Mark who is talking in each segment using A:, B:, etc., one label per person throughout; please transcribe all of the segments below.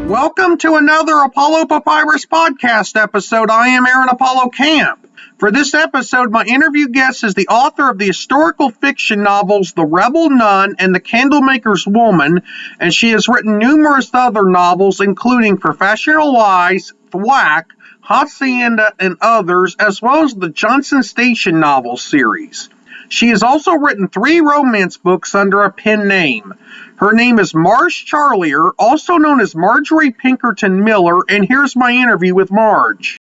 A: Welcome to another Apollo Papyrus podcast episode. I am Aaron Apollo Camp. For this episode, my interview guest is the author of the historical fiction novels The Rebel Nun and The Candlemaker's Woman, and she has written numerous other novels, including Professional Lies, Thwack, Hacienda, and others, as well as the Johnson Station novel series. She has also written 3 romance books under a pen name. Her name is Marj Charlier, also known as Marjorie Pinkerton Miller, and here's my interview with Marj.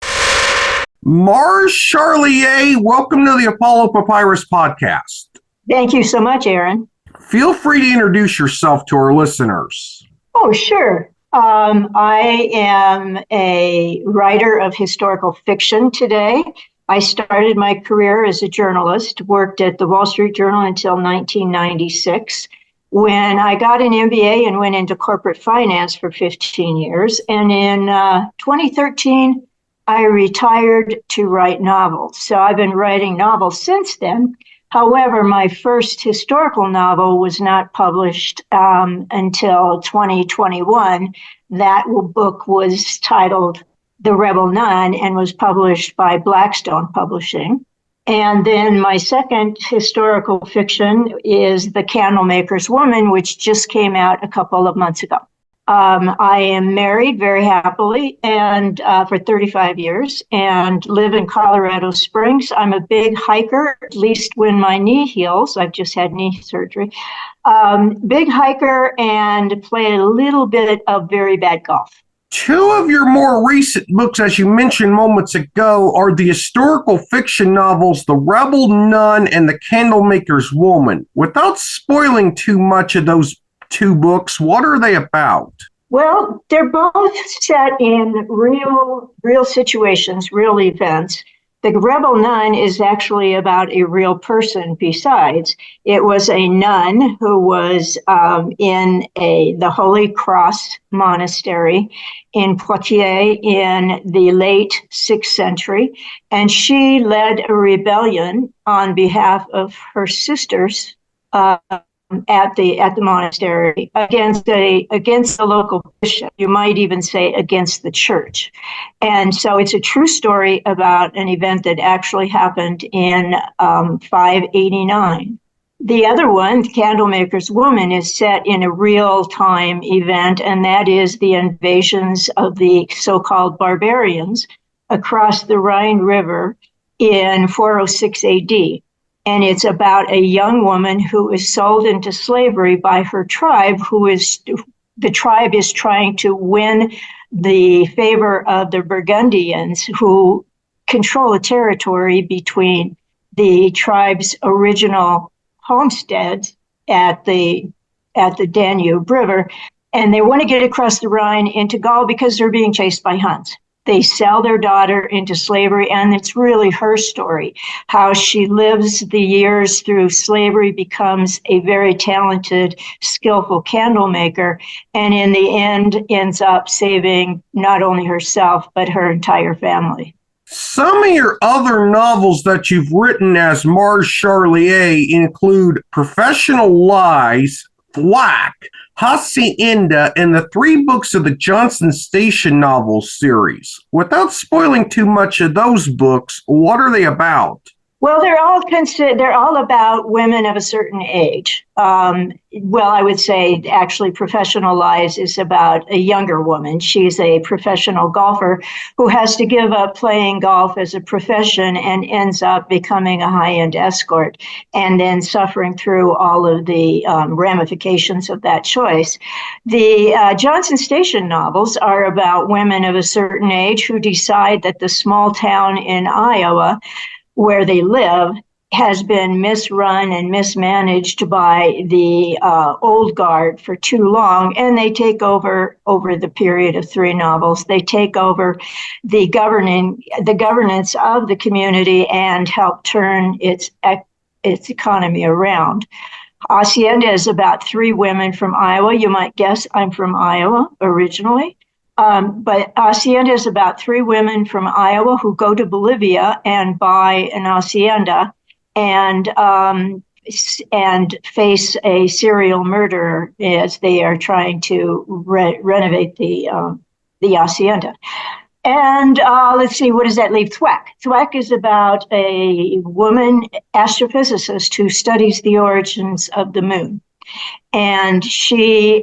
A: Marj Charlier, welcome to the Apollo Papyrus podcast.
B: Thank you so much, Aaron.
A: Feel free to introduce yourself to our listeners.
B: Oh, sure. I am a writer of historical fiction today. I started my career as a journalist, worked at the Wall Street Journal until 1996, when I got an MBA and went into corporate finance for 15 years. And in 2013, I retired to write novels. So I've been writing novels since then. However, my first historical novel was not published until 2021. That book was titled The Rebel Nun and was published by Blackstone Publishing. And then my second historical fiction is The Candlemaker's Woman, which just came out a couple of months ago. I am married very happily and for 35 years and live in Colorado Springs. I'm a big hiker, at least when my knee heals. I've just had knee surgery. Big hiker and play a little bit of very bad golf.
A: 2 of your more recent books, as you mentioned moments ago, are the historical fiction novels The Rebel Nun and The Candlemaker's Woman. Without spoiling too much of those 2 books, what are they about?
B: Well, they're both set in real situations, real events. The Rebel Nun is actually about a real person besides. It was a nun who was in the Holy Cross Monastery in Poitiers in the late 6th century, and she led a rebellion on behalf of her sisters at the monastery against the local bishop. You might even say against the church. And so it's a true story about an event that actually happened in 589. The other one, Candlemaker's Woman, is set in a real-time event, and that is the invasions of the so-called barbarians across the Rhine River in 406 AD. And it's about a young woman who is sold into slavery by her tribe, the tribe is trying to win the favor of the Burgundians, who control a territory between the tribe's original homesteads at the Danube River, and they want to get across the Rhine into Gaul because they're being chased by Huns. They sell their daughter into slavery, and it's really her story, how she lives the years through slavery, becomes a very talented, skillful candlemaker, and in the end ends up saving not only herself, but her entire family.
A: Some of your other novels that you've written as Marj Charlier include Professional Lies, Thwack, Hacienda, and the 3 books of the Johnson Station novels series. Without spoiling too much of those books, what are they about?
B: Well, they're all about women of a certain age. I would say actually Professional Lies is about a younger woman. She's a professional golfer who has to give up playing golf as a profession and ends up becoming a high-end escort and then suffering through all of the ramifications of that choice. The Johnson Station novels are about women of a certain age who decide that the small town in Iowa where they live has been misrun and mismanaged by the old guard for too long, and they take over the period of 3 novels. They take over the governance of the community and help turn its economy around. Hacienda is about 3 women from Iowa. You might guess I'm from Iowa originally. But Hacienda is about 3 women from Iowa who go to Bolivia and buy an hacienda and and face a serial murderer as they are trying to renovate the Hacienda. And let's see, what does that leave? Thwack. Thwack is about a woman astrophysicist who studies the origins of the moon. And she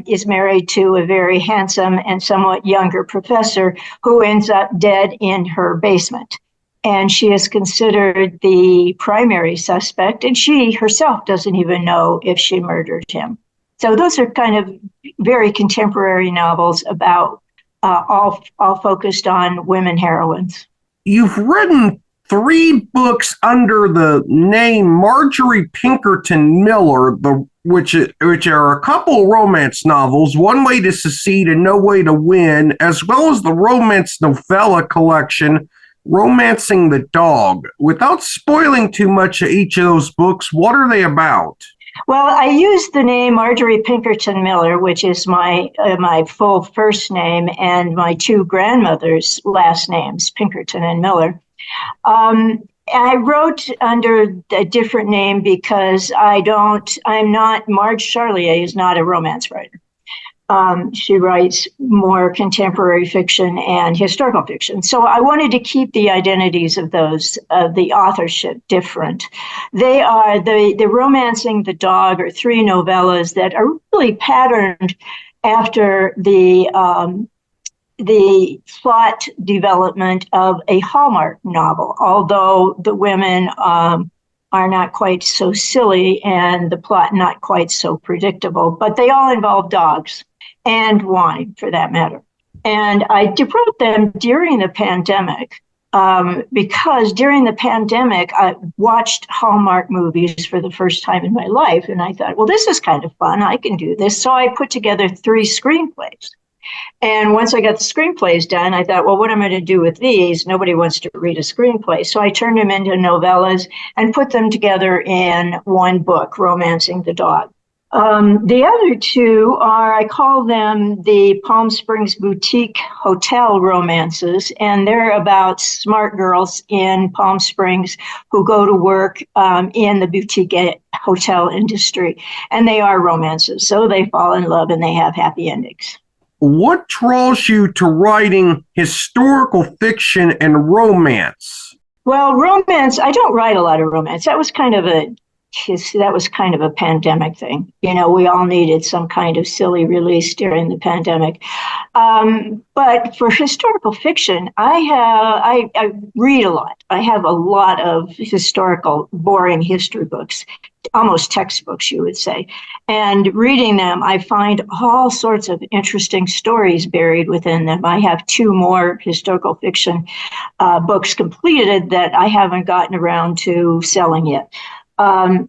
B: is married to a very handsome and somewhat younger professor who ends up dead in her basement. And she is considered the primary suspect, and she herself doesn't even know if she murdered him. So those are kind of very contemporary novels about all focused on women heroines.
A: You've written 3 books under the name Marjorie Pinkerton Miller, which are a couple romance novels, One Way to Succeed and No Way to Win, as well as the romance novella collection, Romancing the Dog. Without spoiling too much of each of those books, what are they about?
B: Well, I use the name Marjorie Pinkerton Miller, which is my full first name, and my 2 grandmothers' last names, Pinkerton and Miller. I wrote under a different name because Marj Charlier is not a romance writer. She writes more contemporary fiction and historical fiction. So I wanted to keep the identities of the authorship different. They are the Romancing the Dog are 3 novellas that are really patterned after the plot development of a Hallmark novel, although the women are not quite so silly and the plot not quite so predictable, but they all involve dogs and wine, for that matter. And I wrote them during the pandemic because during the pandemic, I watched Hallmark movies for the first time in my life. And I thought, well, this is kind of fun. I can do this. So I put together 3 screenplays. And once I got the screenplays done, I thought, well, what am I going to do with these? Nobody wants to read a screenplay. So I turned them into novellas and put them together in one book, Romancing the Dog. The other 2 I call them the Palm Springs Boutique Hotel romances, and they're about smart girls in Palm Springs who go to work in the boutique hotel industry. And they are romances, so they fall in love and they have happy endings.
A: What draws you to writing historical fiction and romance?
B: Well, romance, I don't write a lot of romance. That was kind of a pandemic thing. You know, we all needed some kind of silly release during the pandemic. But for historical fiction, I read a lot. I have a lot of historical, boring history books, almost textbooks, you would say. And reading them, I find all sorts of interesting stories buried within them. I have 2 more historical fiction books completed that I haven't gotten around to selling yet. I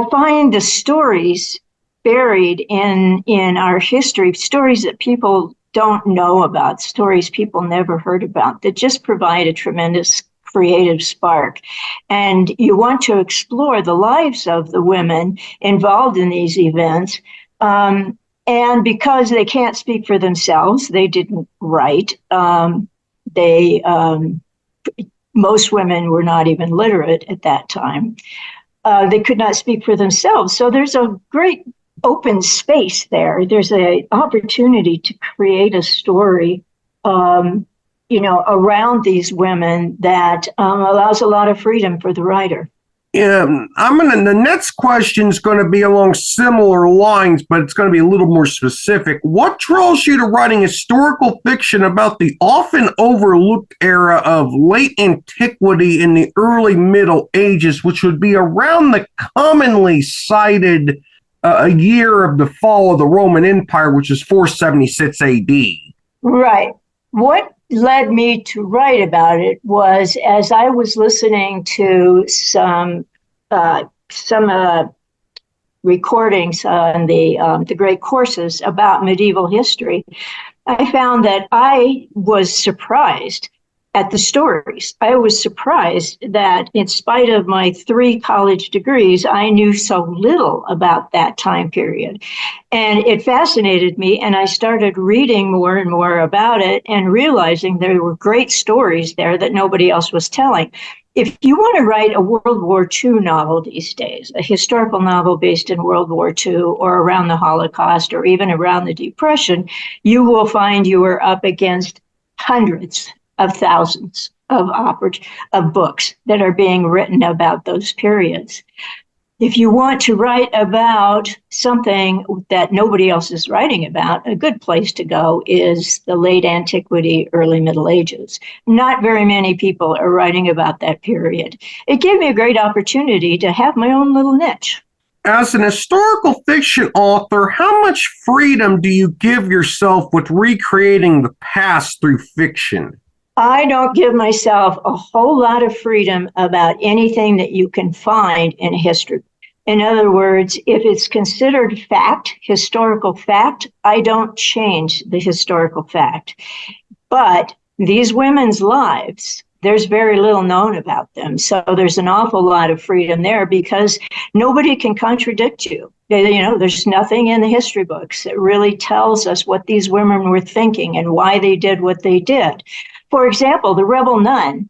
B: find the stories buried in our history, stories that people don't know about, stories people never heard about, that just provide a tremendous creative spark. And you want to explore the lives of the women involved in these events. And because they can't speak for themselves, they didn't write. Most women were not even literate at that time. They could not speak for themselves. So there's a great open space there. There's an opportunity to create a story, around these women that allows a lot of freedom for the writer.
A: Yeah, the next question is going to be along similar lines, but it's going to be a little more specific. What draws you to writing historical fiction about the often overlooked era of late antiquity in the early Middle Ages, which would be around the commonly cited year of the fall of the Roman Empire, which is 476 AD? Right.
B: What led me to write about it was as I was listening to some recordings on the great courses about medieval history, I found that I was surprised at the stories. I was surprised that in spite of my 3 college degrees, I knew so little about that time period. And it fascinated me, and I started reading more and more about it and realizing there were great stories there that nobody else was telling. if you want to write a World War II novel these days, a historical novel based in World War II or around the Holocaust or even around the Depression, you will find you are up against hundreds of thousands of books that are being written about those periods. If you want to write about something that nobody else is writing about, a good place to go is the late antiquity, early Middle Ages. Not very many people are writing about that period. It gave me a great opportunity to have my own little niche.
A: As an historical fiction author, how much freedom do you give yourself with recreating the past through fiction?
B: I don't give myself a whole lot of freedom about anything that you can find in history. In other words, if it's considered fact, historical fact, I don't change the historical fact. But these women's lives, there's very little known about them. So there's an awful lot of freedom there because nobody can contradict you. You know, there's nothing in the history books that really tells us what these women were thinking and why they did what they did. For example, the rebel nun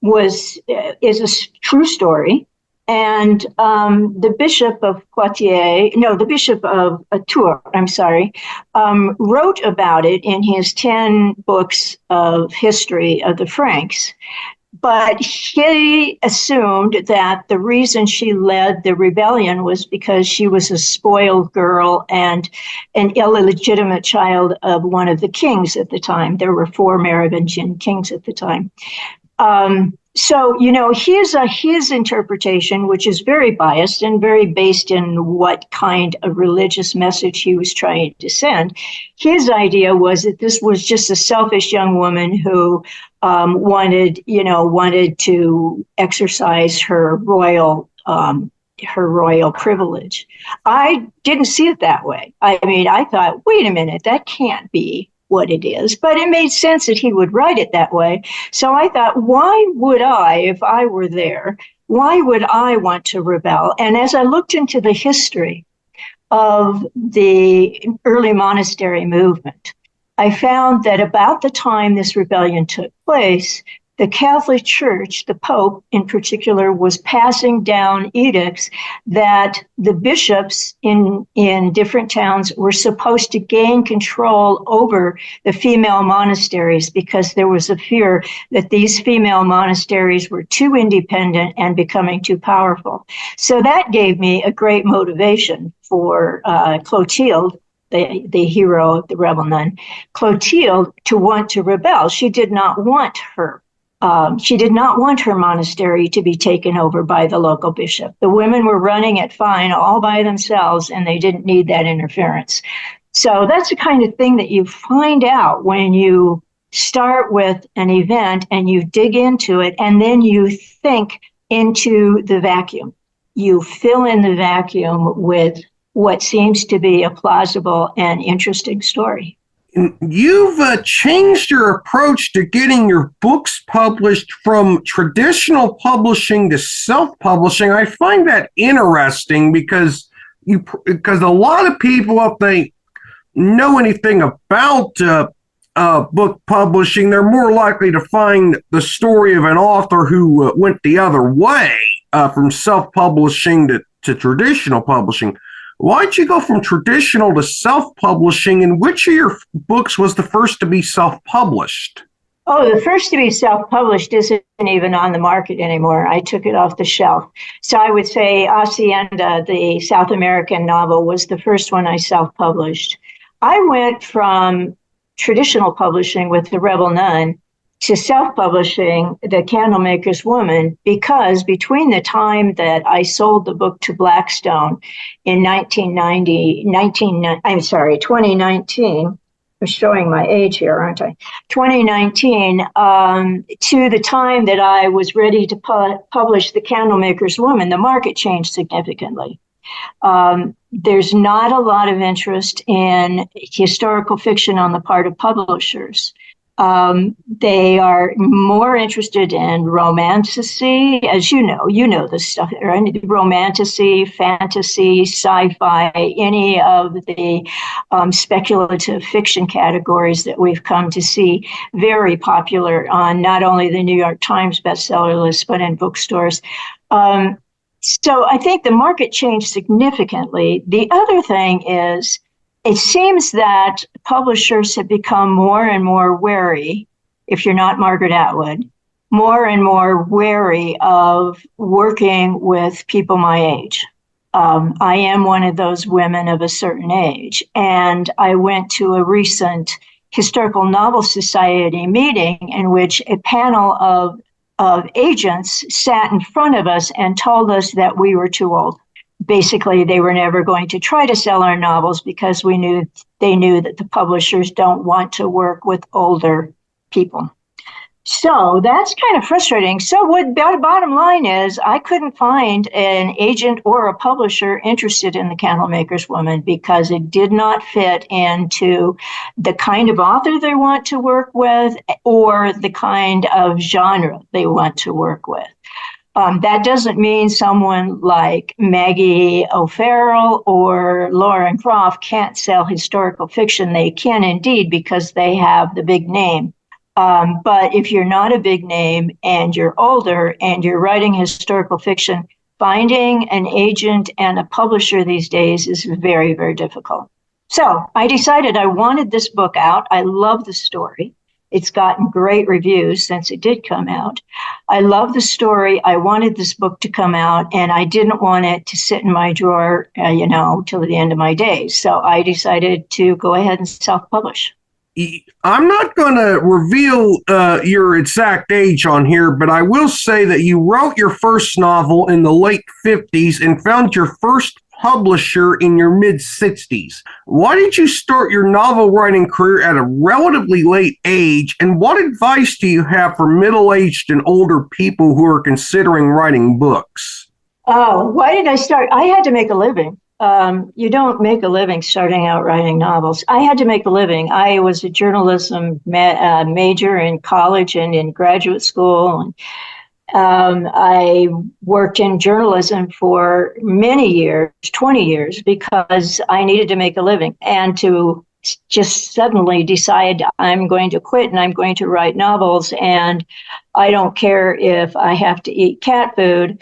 B: is a true story. And the Bishop of the Bishop of Tours, wrote about it in his 10 books of history of the Franks. But he assumed that the reason she led the rebellion was because she was a spoiled girl and an illegitimate child of one of the kings at the time. There were 4 Merovingian kings at the time. So, you know, his interpretation, which is very biased and very based in what kind of religious message he was trying to send. His idea was that this was just a selfish young woman who wanted to exercise her royal privilege. I didn't see it that way. I mean, I thought, wait a minute, that can't be what it is, but it made sense that he would write it that way. So I thought, why would I, if I were there, why would I want to rebel? And as I looked into the history of the early monastery movement, I found that about the time this rebellion took place, the Catholic Church, the Pope in particular, was passing down edicts that the bishops in different towns were supposed to gain control over the female monasteries because there was a fear that these female monasteries were too independent and becoming too powerful. So that gave me a great motivation for Clotilde, the hero of the rebel nun, Clotilde, to want to rebel. She did not want her monastery to be taken over by the local bishop. The women were running it fine all by themselves, and they didn't need that interference. So that's the kind of thing that you find out when you start with an event and you dig into it, and then you think into the vacuum. You fill in the vacuum with what seems to be a plausible and interesting story.
A: You've changed your approach to getting your books published from traditional publishing to self-publishing. I find that interesting because a lot of people, if they know anything about book publishing, they're more likely to find the story of an author who went the other way from self-publishing to traditional publishing. Why'd you go from traditional to self-publishing, and which of your books was the first to be self-published?
B: Oh, the first to be self-published isn't even on the market anymore. I took it off the shelf. So I would say Hacienda, the South American novel, was the first one I self-published. I went from traditional publishing with The Rebel Nun to self-publishing The Candlemaker's Woman because between the time that I sold the book to Blackstone in 2019, I'm showing my age here, aren't I? 2019, to the time that I was ready to publish The Candlemaker's Woman, the market changed significantly. There's not a lot of interest in historical fiction on the part of publishers. They are more interested in romantasy, as you know this stuff, right? Romantasy, fantasy, sci-fi, any of the speculative fiction categories that we've come to see very popular on not only the New York Times bestseller list, but in bookstores. So I think the market changed significantly. The other thing is, it seems that publishers have become more and more wary, if you're not Margaret Atwood, more and more wary of working with people my age. I am one of those women of a certain age, and I went to a recent Historical Novel Society meeting in which a panel of agents sat in front of us and told us that we were too old. Basically, they were never going to try to sell our novels because they knew that the publishers don't want to work with older people. So that's kind of frustrating. So what bottom line is, I couldn't find an agent or a publisher interested in The Candlemaker's Woman because it did not fit into the kind of author they want to work with or the kind of genre they want to work with. That doesn't mean someone like Maggie O'Farrell or Lauren Croft can't sell historical fiction. They can indeed, because they have the big name. But if you're not a big name and you're older and you're writing historical fiction, finding an agent and a publisher these days is very, very difficult. So I decided I wanted this book out. I love the story. It's gotten great reviews since it did come out. I love the story. I wanted this book to come out, and I didn't want it to sit in my drawer, till the end of my days. So I decided to go ahead and self-publish.
A: I'm not going to reveal your exact age on here, but I will say that you wrote your first novel in the late 50s and found your first publisher in your mid-60s. Why did you start your novel writing career at a relatively late age, and what advice do you have for middle-aged and older people who are considering writing books?
B: Oh, why did I start? I had to make a living. You don't make a living starting out writing novels. I had to make a living. I was a journalism major in college and in graduate school, and I worked in journalism for many years, 20 years, because I needed to make a living. And to just suddenly decide I'm going to quit and I'm going to write novels and I don't care if I have to eat cat food,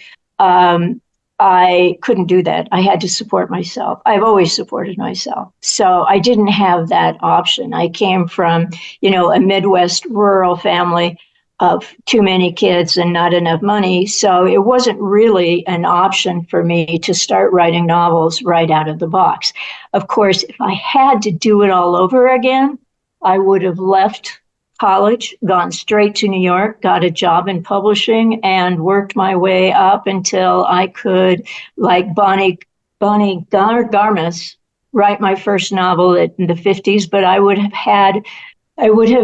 B: I couldn't do that. I had to support myself. I've always supported myself. So I didn't have that option. I came from, a Midwest rural family of too many kids and not enough money. So it wasn't really an option for me to start writing novels right out of the box. Of course, if I had to do it all over again, I would have left college, gone straight to New York, got a job in publishing, and worked my way up until I could, like Bonnie Garmis, write my first novel in the 50s, but I would have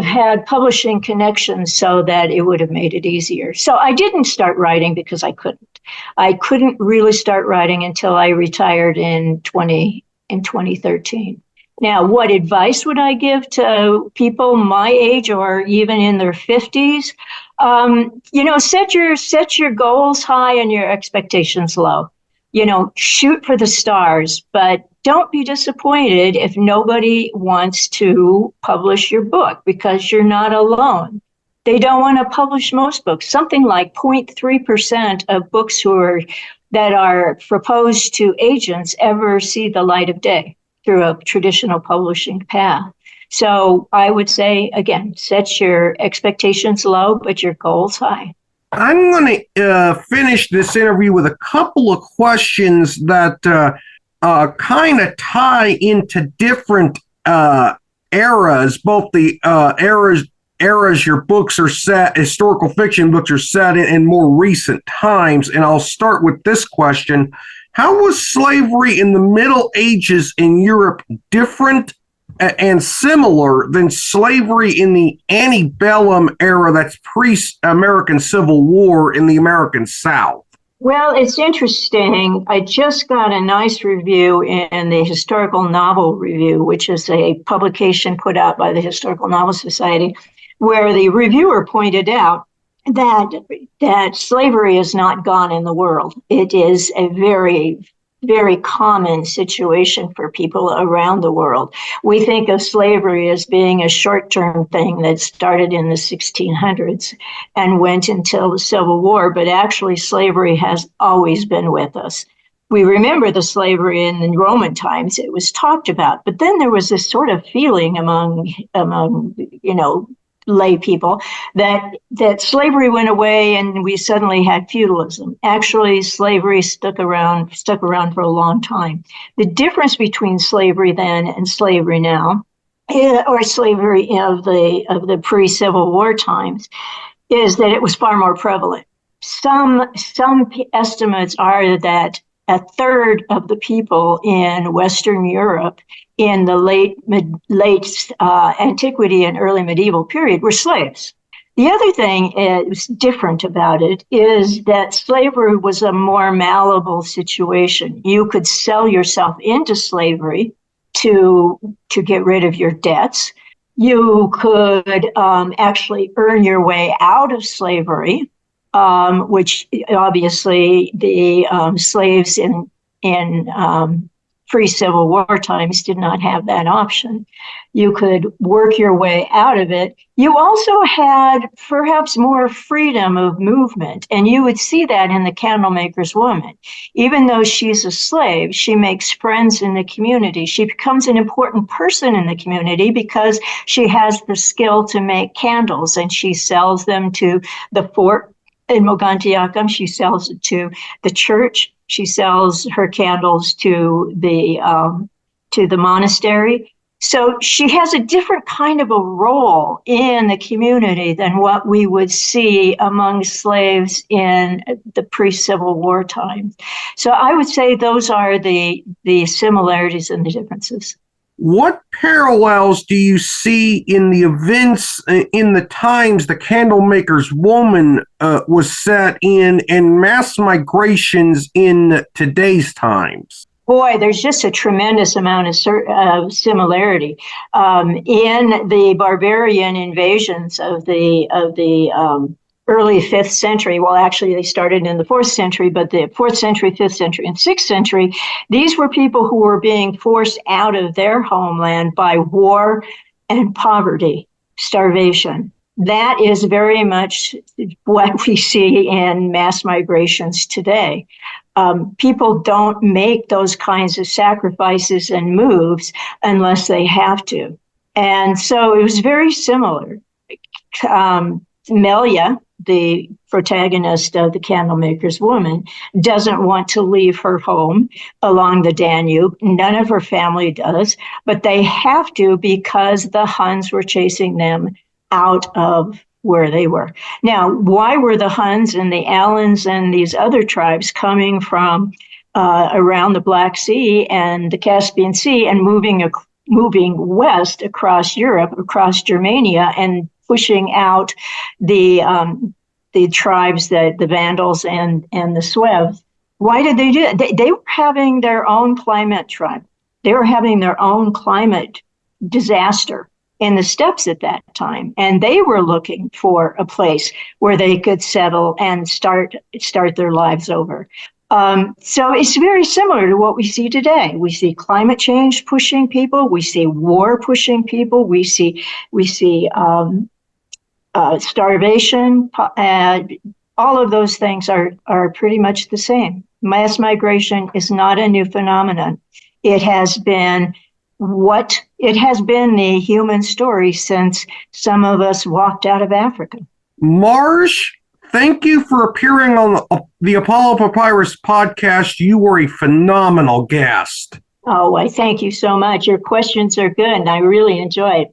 B: had publishing connections so that it would have made it easier. So I didn't start writing because I couldn't. I couldn't really start writing until I retired in 2013. Now, what advice would I give to people my age or even in their 50s? Set your goals high and your expectations low. Shoot for the stars, but don't be disappointed if nobody wants to publish your book because you're not alone. They don't want to publish most books. Something like 0.3% of books that are proposed to agents ever see the light of day through a traditional publishing path. So I would say, again, set your expectations low, but your goals high.
A: I'm going to finish this interview with a couple of questions that kind of tie into different eras, both the eras your books are set, historical fiction books are set in more recent times. And I'll start with this question. How was slavery in the Middle Ages in Europe different and similar than slavery in the antebellum era, that's pre-American Civil War in the American South?
B: Well, it's interesting. I just got a nice review in the Historical Novel Review, which is a publication put out by the Historical Novel Society, where the reviewer pointed out that slavery is not gone in the world. It is a very, very common situation for people around the world. We think of slavery as being a short-term thing that started in the 1600s and went until the Civil War, but actually slavery has always been with us. We remember the slavery in the Roman times. It was talked about, but then there was this sort of feeling among lay people that slavery went away and we suddenly had feudalism. Actually, slavery stuck around for a long time. The difference between slavery then and slavery now, or slavery of the pre-Civil War times, is that it was far more prevalent. Some estimates are that a third of the people in Western Europe in the late antiquity and early medieval period were slaves. The other thing is different about it is that slavery was a more malleable situation. You could sell yourself into slavery to get rid of your debts. You could actually earn your way out of slavery, which obviously the slaves in pre-Civil War times did not have that option. You could work your way out of it. You also had perhaps more freedom of movement, and you would see that in the Candlemaker's woman. Even though she's a slave, she makes friends in the community. She becomes an important person in the community because she has the skill to make candles, and she sells them to the fort in Mogontiacum. She sells it to the church. She sells her candles to the monastery. So she has a different kind of a role in the community than what we would see among slaves in the pre-Civil War time. So I would say those are the similarities and the differences.
A: What parallels do you see in the events in the times the Candlemaker's woman was set in and mass migrations in today's times?
B: Boy, there's just a tremendous amount of similarity. In the barbarian invasions of the early 5th century, well, actually they started in the 4th century, but the 4th century, 5th century, and 6th century, these were people who were being forced out of their homeland by war and poverty, starvation. That is very much what we see in mass migrations today. People don't make those kinds of sacrifices and moves unless they have to. And so it was very similar. Melia, the protagonist of The Candlemaker's Woman, doesn't want to leave her home along the Danube. None of her family does, but they have to because the Huns were chasing them out of where they were. Now, why were the Huns and the Alans and these other tribes coming from around the Black Sea and the Caspian Sea and moving west across Europe, across Germania, and pushing out the tribes, the Vandals and the Sueves? Why did they do it? They were having their own climate tribe. They were having their own climate disaster in the steppes at that time, and they were looking for a place where they could settle and start their lives over. So it's very similar to what we see today. We see climate change pushing people. We see war pushing people. We see starvation. All of those things are pretty much the same. Mass migration is not a new phenomenon. It has been the human story since some of us walked out of Africa.
A: Marj, thank you for appearing on the Apollo Papyrus podcast. You were a phenomenal guest.
B: Oh, I thank you so much. Your questions are good, and I really enjoyed.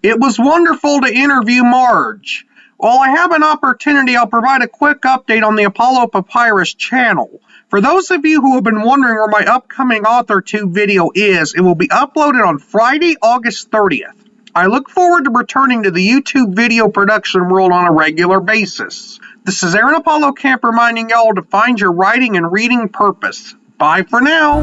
A: It was wonderful to interview Marj. While I have an opportunity, I'll provide a quick update on the Apollo Papyrus channel. For those of you who have been wondering where my upcoming AuthorTube video is, it will be uploaded on Friday, August 30th. I look forward to returning to the YouTube video production world on a regular basis. This is Aaron Apollo Camp reminding y'all to find your writing and reading purpose. Bye for now.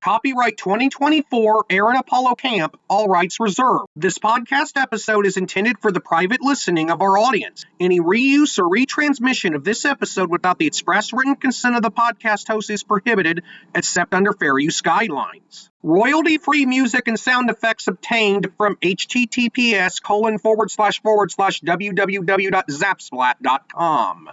A: Copyright 2024, Aaron Apollo Camp, all rights reserved. This podcast episode is intended for the private listening of our audience. Any reuse or retransmission of this episode without the express written consent of the podcast host is prohibited, except under fair use guidelines. Royalty-free music and sound effects obtained from https://www.zapsplat.com.